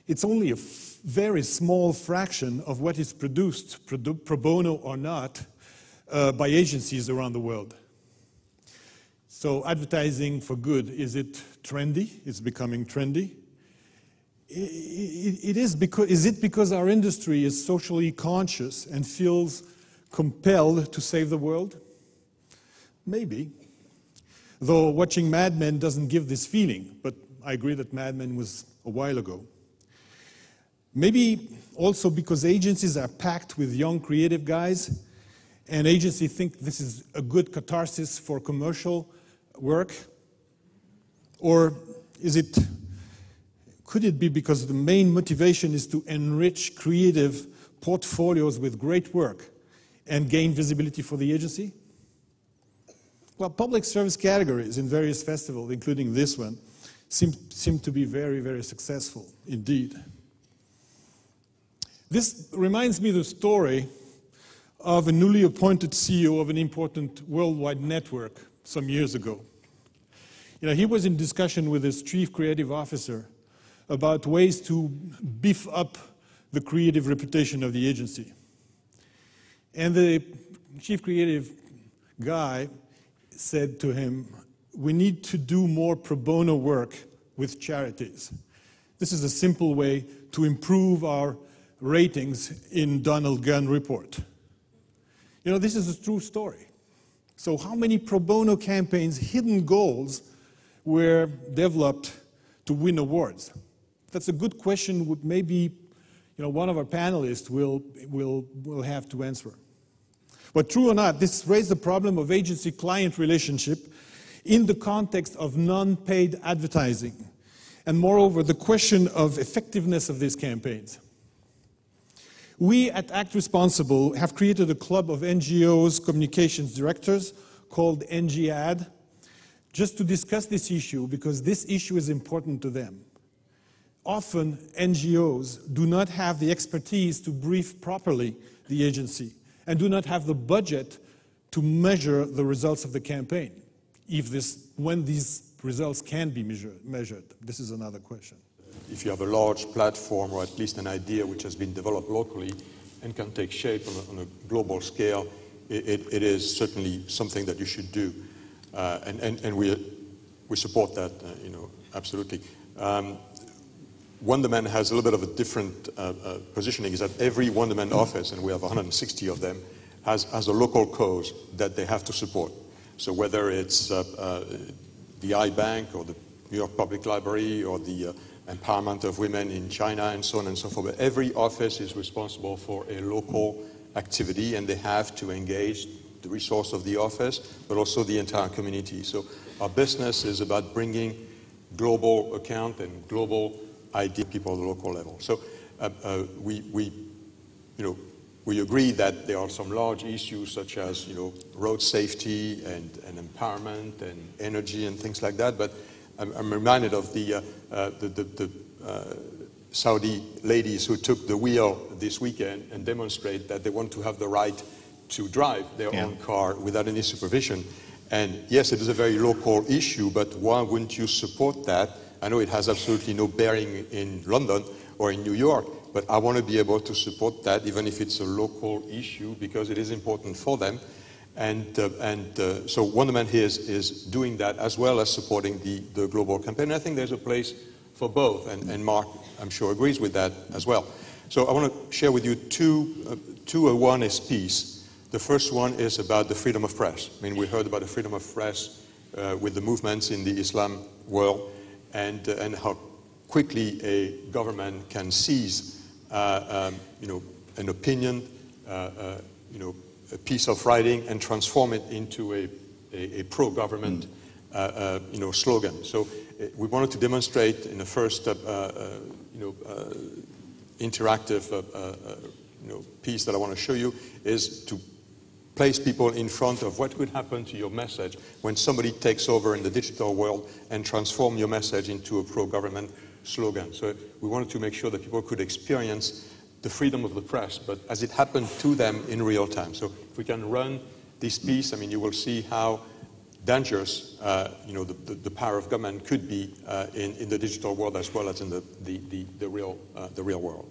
It's only a very small fraction of what is produced, pro bono or not, by agencies around the world. So advertising for good, is it trendy? It's becoming trendy. Is it because our industry is socially conscious and feels compelled to save the world? Maybe. Though watching Mad Men doesn't give this feeling, but I agree that Mad Men was a while ago. Maybe also because agencies are packed with young creative guys, and agencies think this is a good catharsis for commercial work? Or could it be because the main motivation is to enrich creative portfolios with great work and gain visibility for the agency? Well, public service categories in various festivals, including this one, seem to be very, very successful indeed. This reminds me of the story of a newly appointed CEO of an important worldwide network some years ago. He was in discussion with his chief creative officer about ways to beef up the creative reputation of the agency. And the chief creative guy said to him, "We need to do more pro bono work with charities. This is a simple way to improve our ratings in Donald Gunn report." This is a true story. So how many pro bono campaigns, hidden goals, were developed to win awards? That's a good question. Maybe one of our panelists will have to answer. But true or not, this raised the problem of agency-client relationship in the context of non-paid advertising, and moreover, the question of effectiveness of these campaigns. We at Act Responsible have created a club of NGOs, communications directors, called NGAD, just to discuss this issue, because this issue is important to them. Often, NGOs do not have the expertise to brief properly the agency and do not have the budget to measure the results of the campaign, when these results can be measured. This is another question. If you have a large platform, or at least an idea which has been developed locally and can take shape on a global scale, it is certainly something that you should do. And we support that, absolutely. Wunderman has a little bit of a different positioning, is that every Wunderman office, and we have 160 of them, has a local cause that they have to support. So whether it's the iBank or the New York Public Library or the empowerment of women in China and so on and so forth, but every office is responsible for a local activity, and they have to engage the resource of the office, but also the entire community. So our business is about bringing global account and global idea to people at the local level. So we agree that there are some large issues such as road safety and empowerment and energy and things like that. But I'm reminded of the Saudi ladies who took the wheel this weekend and demonstrate that they want to have the right to drive their own car without any supervision. And yes, it is a very local issue, but why wouldn't you support that? I know it has absolutely no bearing in London or in New York, but I want to be able to support that, even if it's a local issue, because it is important for them. So Wunderman here is doing that, as well as supporting the global campaign. I think there's a place for both, and Mark, I'm sure, agrees with that as well. So I want to share with you two awareness pieces. The first one is about the freedom of press. I mean, we heard about the freedom of press with the movements in the Islam world, and how quickly a government can seize an opinion, a piece of writing, and transform it into a pro-government slogan. So we wanted to demonstrate in the first interactive piece that I want to show you is to place people in front of what could happen to your message when somebody takes over in the digital world and transform your message into a pro-government slogan. So we wanted to make sure that people could experience the freedom of the press, but as it happened to them in real time. So if we can run this piece, I mean, you will see how dangerous the power of government could be in the digital world as well as in the real world.